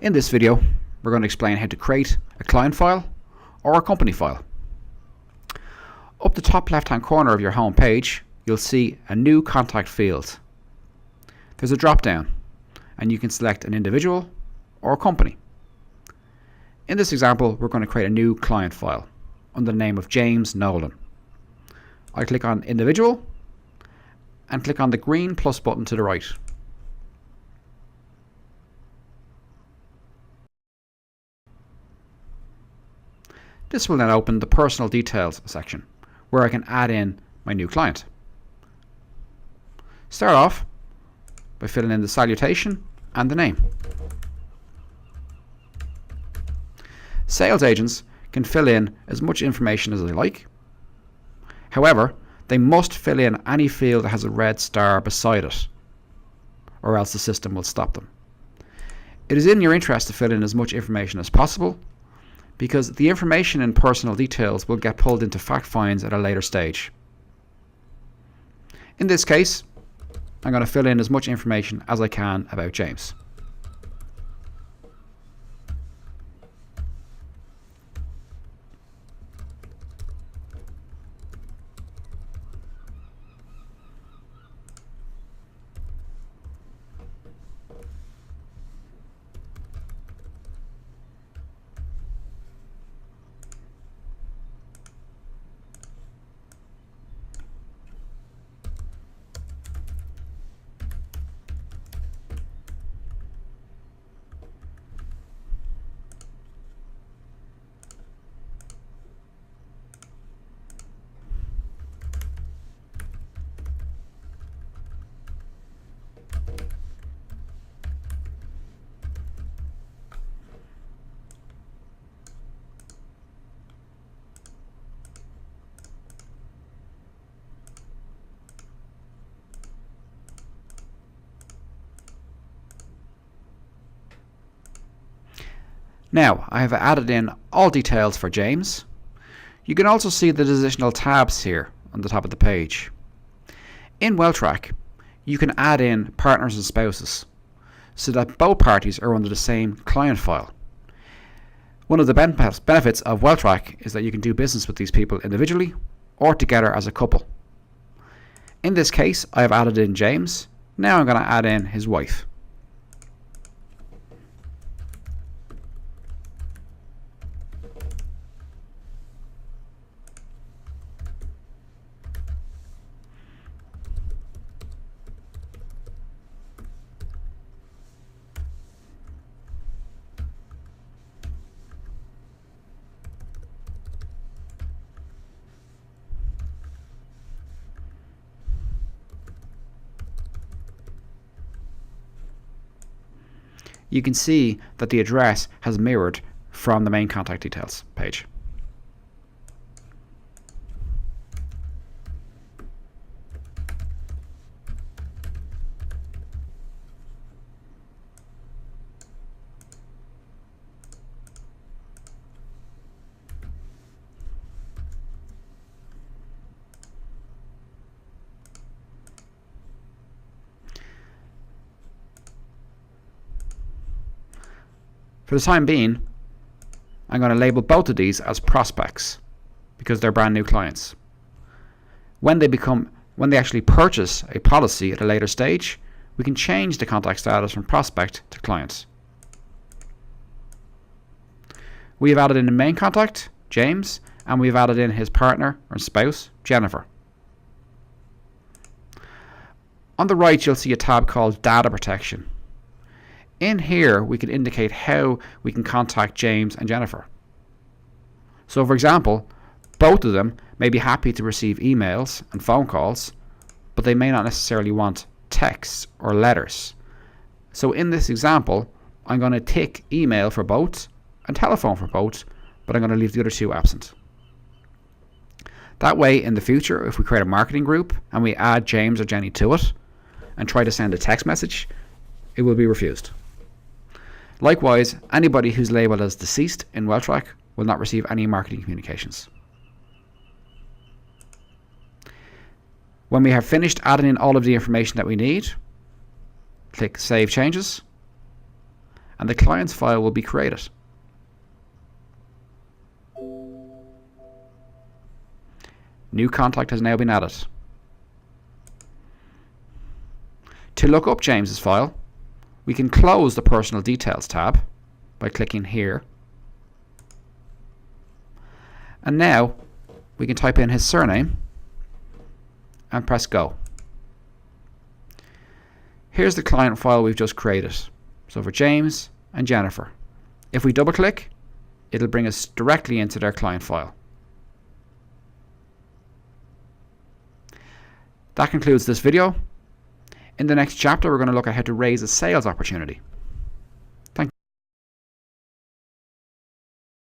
In this video, we're going to explain how to create a client file or a company file. Up the top left-hand corner of your home page, you'll see a new contact field. There's a drop-down, and you can select an individual or a company. In this example, we're going to create a new client file under the name of James Nolan. I click on Individual and click on the green plus button to the right. This will then open the Personal Details section, where I can add in my new client. Start off by filling in the salutation and the name. Sales agents can fill in as much information as they like. However, they must fill in any field that has a red star beside it, or else the system will stop them. It is in your interest to fill in as much information as possible, because the information in personal details will get pulled into fact finds at a later stage. In this case, I'm going to fill in as much information as I can about James. Now, I have added in all details for James. You can also see the additional tabs here on the top of the page. In WellTrack, you can add in partners and spouses so that both parties are under the same client file. One of the benefits of WellTrack is that you can do business with these people individually or together as a couple. In this case, I have added in James. Now I'm going to add in his wife. You can see that the address has mirrored from the main contact details page. For the time being, I'm going to label both of these as prospects because they're brand new clients. When they actually purchase a policy at a later stage, we can change the contact status from prospect to client. We have added in the main contact, James, and we've added in his partner or spouse, Jennifer. On the right, you'll see a tab called Data Protection. In here, we can indicate how we can contact James and Jennifer. So, for example, both of them may be happy to receive emails and phone calls, but they may not necessarily want texts or letters. So in this example, I'm going to tick email for both and telephone for both, but I'm going to leave the other two absent. That way, in the future, if we create a marketing group and we add James or Jenny to it and try to send a text message, it will be refused. Likewise, anybody who's labelled as deceased in WellTrack will not receive any marketing communications. When we have finished adding in all of the information that we need, click Save Changes, and the client's file will be created. New contact has now been added. To look up James's file, we can close the Personal Details tab by clicking here. And now we can type in his surname and press go. Here's the client file we've just created. So for James and Jennifer. If we double click, it'll bring us directly into their client file. That concludes this video. In the next chapter, we're going to look at how to raise a sales opportunity.